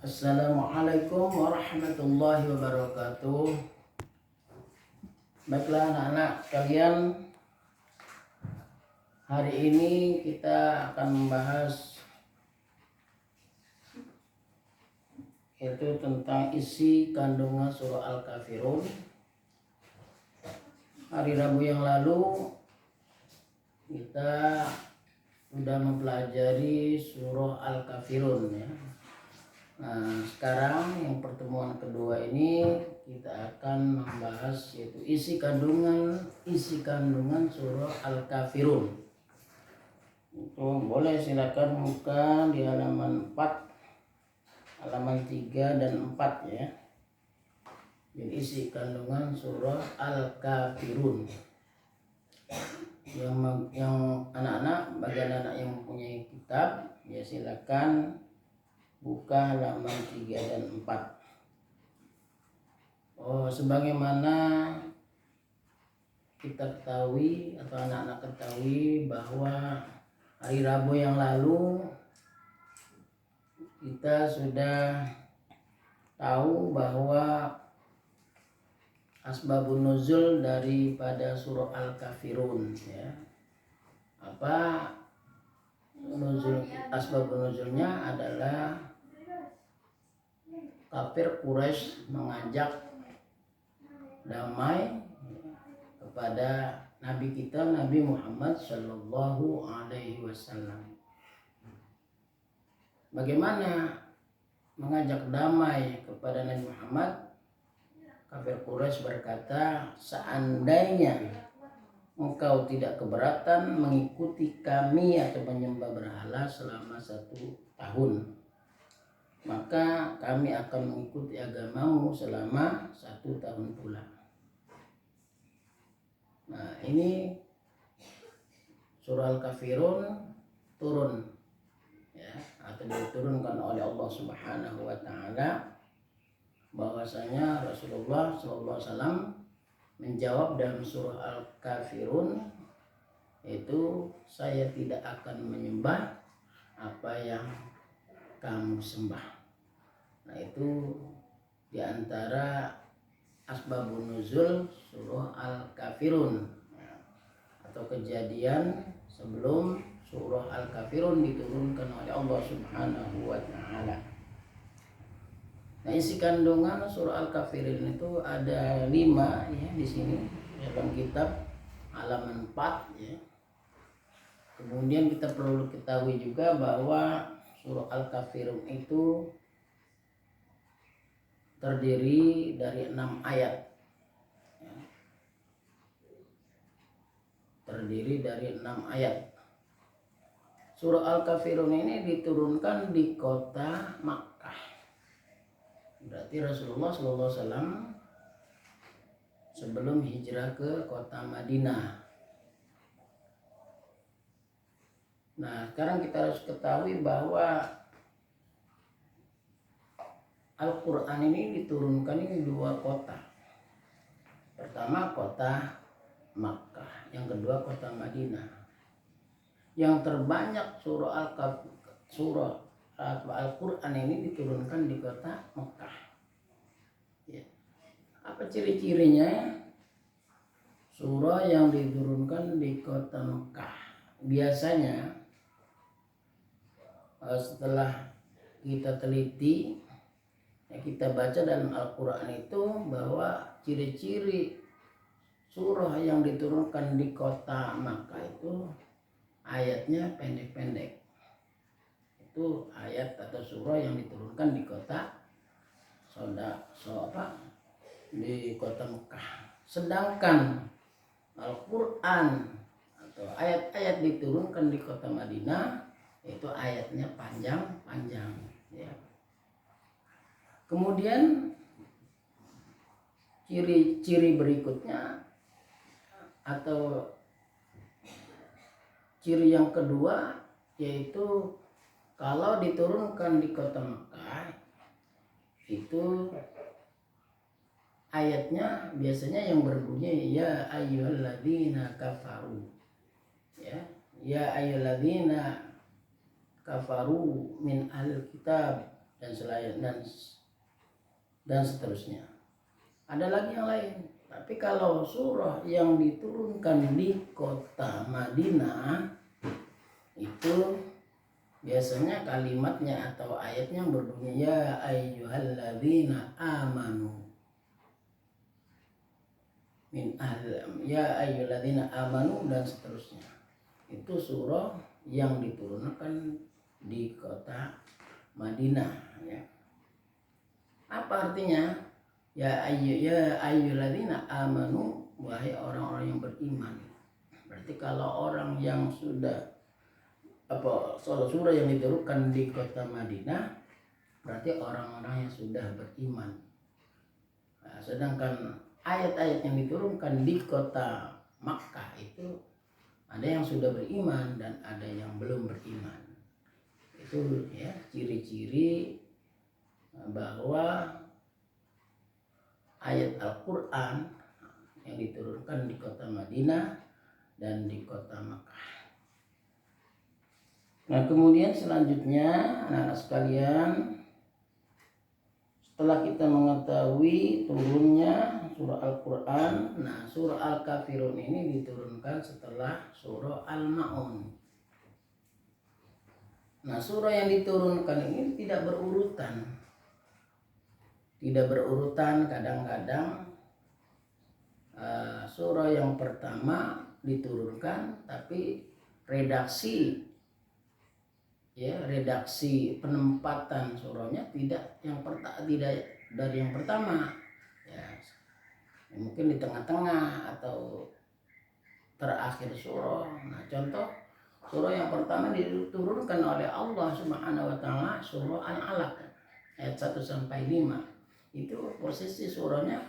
Assalamualaikum warahmatullahi wabarakatuh. Baiklah anak-anak kalian, hari ini kita akan membahas yaitu tentang isi kandungan surah Al-Kafirun. Hari Rabu yang lalu kita sudah mempelajari surah Al-Kafirun ya. Nah, sekarang yang pertemuan kedua ini kita akan membahas yaitu isi kandungan surah Al-Kafirun. Itu boleh silakan buka di halaman 4, halaman 3 dan 4 ya. Jadi isi kandungan surah Al-Kafirun. Yang anak-anak, bagi anak-anak yang mempunyai kitab ya silakan buka halaman 3 dan 4. Sebagaimana kita ketahui atau anak-anak ketahui bahwa hari Rabu yang lalu kita sudah tahu bahwa asbabun nuzul daripada surah Al-Kafirun ya. Apa asbabun nuzulnya adalah kafir Quraisy mengajak damai kepada Nabi kita Nabi Muhammad Sallallahu Alaihi Wasallam. Bagaimana mengajak damai kepada Nabi Muhammad? Kafir Quraisy berkata, seandainya engkau tidak keberatan mengikuti kami atau menyembah berhala selama 1 tahun, maka kami akan mengikuti agamamu selama 1 tahun pula. Nah, ini surah Al-Kafirun turun ya, atau diturunkan oleh Allah Subhanahu wa taala, bahwasanya Rasulullah SAW menjawab dalam surah Al-Kafirun itu, saya tidak akan menyembah apa yang kamu sembah. Nah, itu diantara asbabun nuzul surah Al-Kafirun atau kejadian sebelum surah Al-Kafirun diturunkan oleh Allah Subhanahu wa taala. Nah, isi kandungan surah Al-Kafirun itu ada 5 ya di sini dalam kitab halaman 4 ya. Kemudian kita perlu ketahui juga bahwa surah Al-Kafirun itu terdiri dari 6 ayat ya. Terdiri dari 6 ayat. Surah Al-Kafirun ini diturunkan di kota Makkah. Berarti Rasulullah SAW sebelum hijrah ke kota Madinah. Nah, sekarang kita harus ketahui bahwa Al-Quran ini diturunkan di 2 kota. Pertama kota Makkah, yang kedua kota Madinah. Yang terbanyak surah Al-Quran ini diturunkan di kota Makkah ya. Apa ciri-cirinya? Surah yang diturunkan di kota Makkah biasanya setelah kita teliti ya, kita baca dalam Al-Quran itu bahwa ciri-ciri surah yang diturunkan di kota Makkah itu ayatnya pendek-pendek. Itu ayat atau surah yang diturunkan di kota di kota Mekah. Sedangkan Al-Quran atau ayat-ayat diturunkan di kota Madinah itu ayatnya panjang-panjang ya. Kemudian ciri-ciri berikutnya atau ciri yang kedua yaitu kalau diturunkan di kota Mekah itu ayatnya biasanya yang berbunyi ya ayyuhalladzina kafaru ya ayyuhalladzina kafaru min ahlil kitab dan selain dan seterusnya. Ada lagi yang lain. Tapi kalau surah yang diturunkan di kota Madinah itu biasanya kalimatnya atau ayatnya berbunyi ya ayyuhalladzina amanu ya ayyuhalladzina amanu dan seterusnya. Itu surah yang diturunkan di kota Madinah ya. Apa artinya? Ya ayyuhalladzina amanu, wahai orang-orang yang beriman. Berarti kalau orang yang sudah surah yang diturunkan di kota Madinah berarti orang-orang yang sudah beriman. Nah, sedangkan ayat-ayat yang diturunkan di kota Makkah itu ada yang sudah beriman dan ada yang belum beriman. Itu ya ciri-ciri bahwa ayat Al-Quran yang diturunkan di kota Madinah dan di kota Makkah. Nah kemudian selanjutnya anak-anak sekalian, setelah kita mengetahui turunnya surah Al-Quran, nah surah Al-Kafirun ini diturunkan setelah surah Al-Ma'un. Nah surah yang diturunkan ini tidak berurutan. Kadang-kadang surah yang pertama diturunkan tapi redaksi penempatan surahnya tidak dari yang pertama ya, mungkin di tengah-tengah atau terakhir surah. Nah contoh surah yang pertama diturunkan oleh Allah Subhanahu wa taala surah Al-Alaq ayat 1 sampai 5. Itu posisi surahnya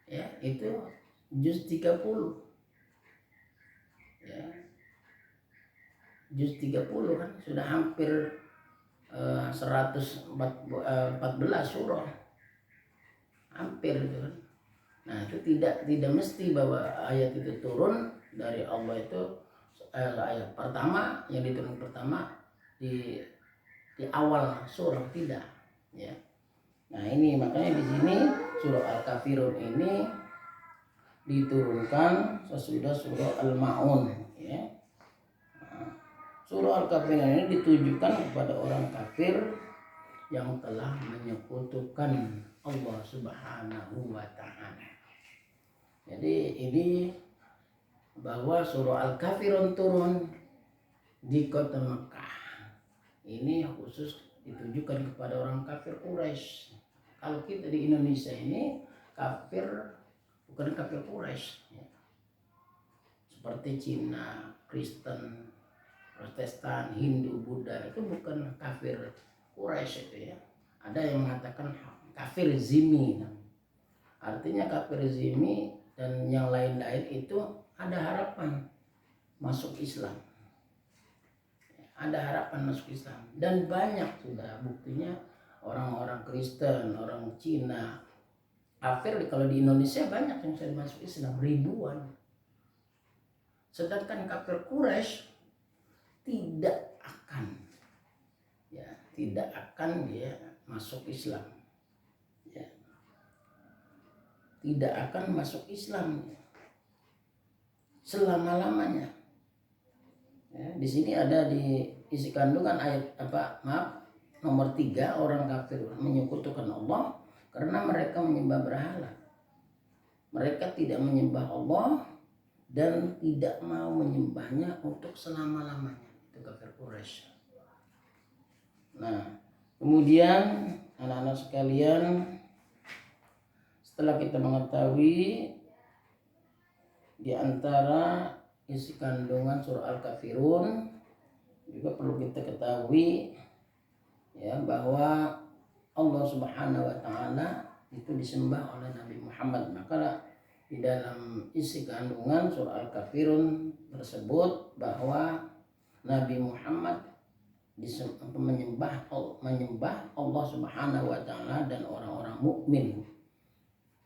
ya itu juz 30 ya, juz 30 kan sudah hampir 114 surah hampir gitu kan. Nah itu tidak mesti bahwa ayat itu turun dari Allah itu ayat pertama yang diturun pertama di awal surah, tidak ya. Nah ini makanya di sini surah Al-Kafirun ini diturunkan sesudah surah Al-Ma'un ya. Nah, surah Al-Kafirun ini ditujukan kepada orang kafir yang telah menyekutukan Allah Subhanahu wa taala. Jadi ini bahwa surah Al-Kafirun turun di kota Mekah. Ini khusus ditujukan kepada orang kafir Quraisy. Kalau kita di Indonesia ini kafir bukan kafir Quraisy ya. Seperti Cina, Kristen, Protestan, Hindu, Buddha itu bukan kafir Quraisy itu ya. Ada yang mengatakan kafir zimmi. Artinya kafir zimmi dan yang lain-lain itu ada harapan masuk Islam. Ada harapan masuk Islam dan banyak sudah buktinya orang-orang Kristen, orang Cina, kafir kalau di Indonesia banyak yang sudah masuk Islam ribuan. Sedangkan kafir Quraisy tidak akan dia masuk Islam. Ya. Tidak akan masuk Islam selama-lamanya. Ya, di sini ada di isi kandungan ayat nomor 3, orang kafir menyekutukan Allah karena mereka menyembah berhala. Mereka tidak menyembah Allah dan tidak mau menyembahnya untuk selama-lamanya. Itu kafir Quraisy. Nah, kemudian anak-anak sekalian, setelah kita mengetahui di antara isi kandungan surah Al-Kafirun, juga perlu kita ketahui ya bahwa Allah Subhanahu wa taala itu disembah oleh Nabi Muhammad. Maka di dalam isi kandungan surah Al-Kafirun tersebut bahwa Nabi Muhammad menyembah Allah Subhanahu wa taala dan orang-orang mukmin.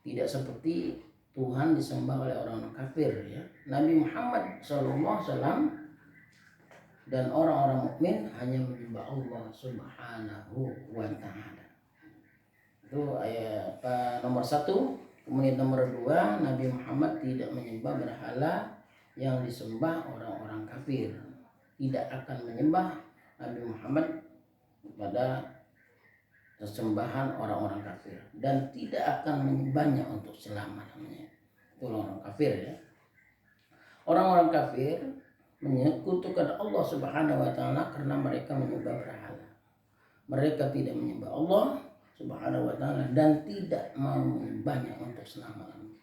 Tidak seperti Tuhan disembah oleh orang-orang kafir ya. Nabi Muhammad SAW dan orang-orang mukmin hanya menyembah Allah Subhanahu wa taala. Itu ayat nomor 1. Kemudian nomor 2, Nabi Muhammad tidak menyembah berhala yang disembah orang-orang kafir. Tidak akan menyembah Nabi Muhammad pada sesembahan orang-orang kafir dan tidak akan menyembahnya untuk selama-lamanya. Itu orang kafir ya. Orang-orang kafir menyekutukan Allah Subhanahu wa taala karena mereka menyembah berhala. Mereka tidak menyembah Allah Subhanahu wa taala dan tidak mau menyembahnya untuk selama-lamanya.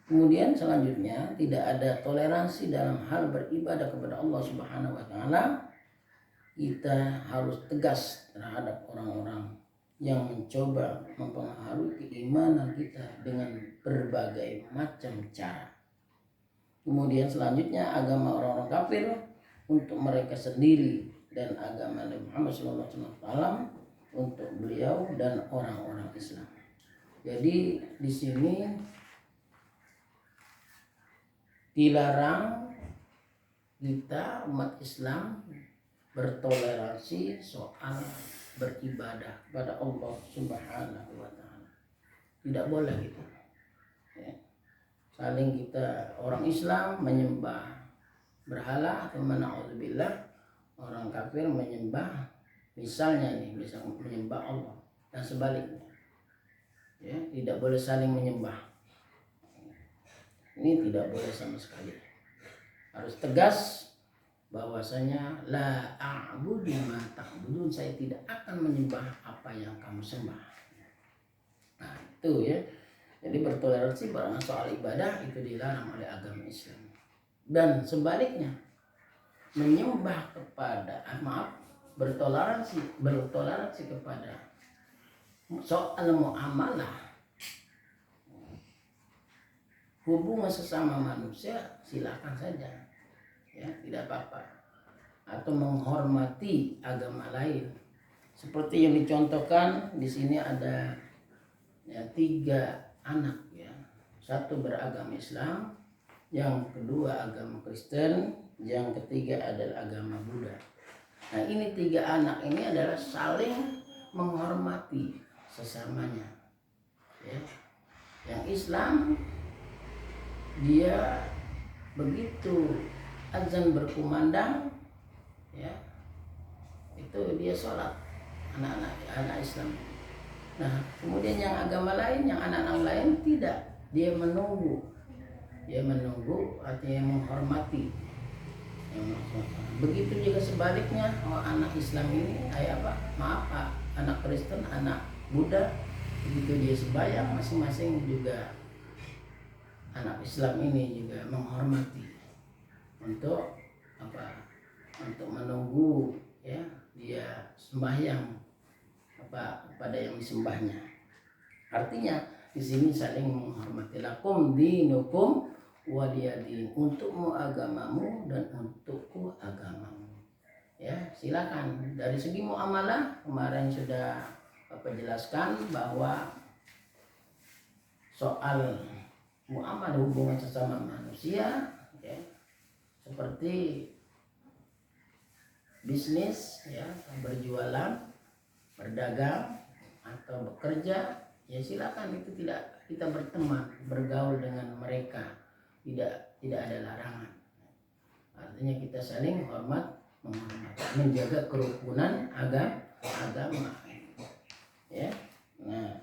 Kemudian selanjutnya, tidak ada toleransi dalam hal beribadah kepada Allah Subhanahu wa taala. Kita harus tegas terhadap orang-orang yang mencoba mempengaruhi keimanan kita dengan berbagai macam cara. Kemudian selanjutnya, agama orang-orang kafir untuk mereka sendiri dan agama Nabi Muhammad SAW untuk beliau dan orang-orang Islam. Jadi di sini dilarang kita umat Islam bertoleransi soal beribadah kepada Allah Subhanahu wa taala. Tidak boleh gitu. Ya. Saling kita orang Islam menyembah berhala atau na'udzubillah orang kafir menyembah misalnya bisa menyembah Allah dan sebaliknya. Ya, tidak boleh saling menyembah. Ini tidak boleh sama sekali. Harus tegas bahwasanya la a'budu ma ta'budun, saya tidak akan menyembah apa yang kamu sembah. Nah, itu ya. Jadi bertoleransi soal ibadah itu dilarang oleh agama Islam. Dan sebaliknya, menyembah kepada bertoleransi kepada soal muamalah hubungan sesama manusia, silakan saja, ya tidak apa-apa. Atau menghormati agama lain, seperti yang dicontohkan di sini ada ya 3 anak ya, 1 beragama Islam, yang kedua agama Kristen, yang ketiga adalah agama Buddha. Nah ini 3 anak ini adalah saling menghormati sesamanya. Ya. Yang Islam dia begitu azan berkumandang ya itu dia sholat anak Islam. Nah kemudian yang agama lain, yang anak-anak lain tidak, dia menunggu artinya menghormati. Begitu juga sebaliknya, anak Islam ini anak Kristen, anak Buddha, begitu dia sembahyang masing-masing juga anak Islam ini juga menghormati untuk menunggu ya dia sembahyang pada yang disembahnya. Artinya di sini saling menghormati. Lakum dinukum waliyadin, untukmu agamamu dan untukku agamamu. Ya, silakan. Dari segi muamalah kemarin sudah Bapak jelaskan bahwa soal muamalah hubungan sesama manusia ya, seperti bisnis ya, berjualan, berdagang atau bekerja ya silakan, itu tidak kita berteman, bergaul dengan mereka, tidak ada larangan. Artinya kita saling menghormati, menjaga kerukunan agama ya. Nah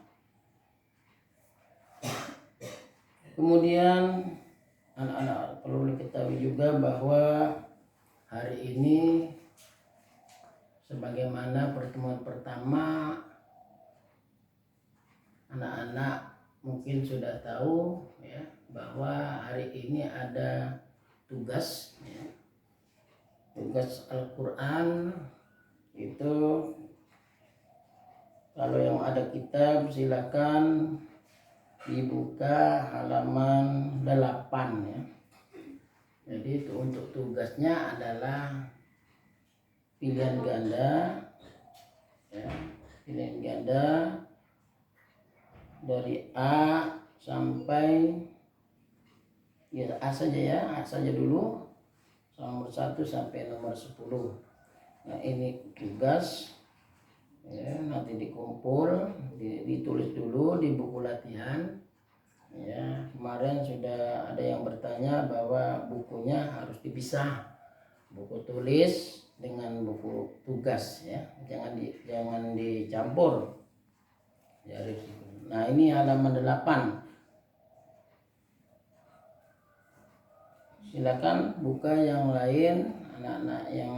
kemudian anak-anak perlu diketahui juga bahwa hari ini sebagaimana pertemuan pertama, anak-anak mungkin sudah tahu ya bahwa hari ini ada tugas ya, tugas Al-Quran. Itu kalau yang ada kitab silakan dibuka halaman 8 ya. Jadi itu untuk tugasnya adalah pilihan ganda ya, pilihan ganda dari A sampai ya A saja ya, A saja dulu nomor 1 1 sampai nomor 10. Nah ini tugas ya, nanti dikumpul, ditulis dulu di buku latihan ya. Kemarin sudah ada yang bertanya bahwa bukunya harus dipisah, buku tulis dengan buku tugas ya, jangan dicampur ya. Nah ini halaman 8, silakan buka yang lain anak-anak yang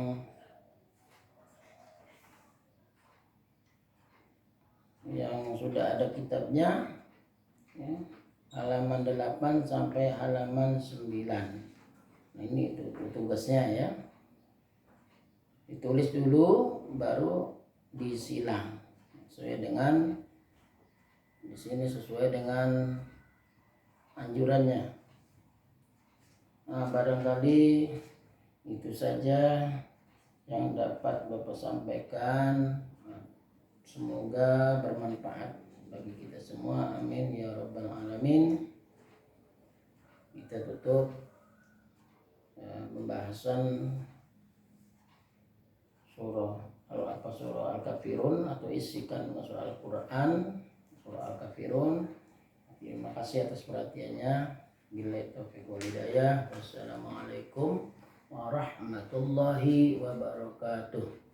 sudah ada kitabnya ya, halaman 8 sampai halaman 9. Nah ini tugasnya ya, ditulis dulu baru disilang sesuai dengan di sini, sesuai dengan anjurannya. Nah barangkali itu saja yang dapat Bapak sampaikan. Semoga bermanfaat bagi kita semua, amin ya rabbal alamin. Kita tutup pembahasan surah Al-Kafirun atau isikan surah Al-Quran, surah Al-Kafirun. Terima kasih atas perhatiannya. Billahi taufiq wal hidayah. Wassalamualaikum warahmatullahi wabarakatuh.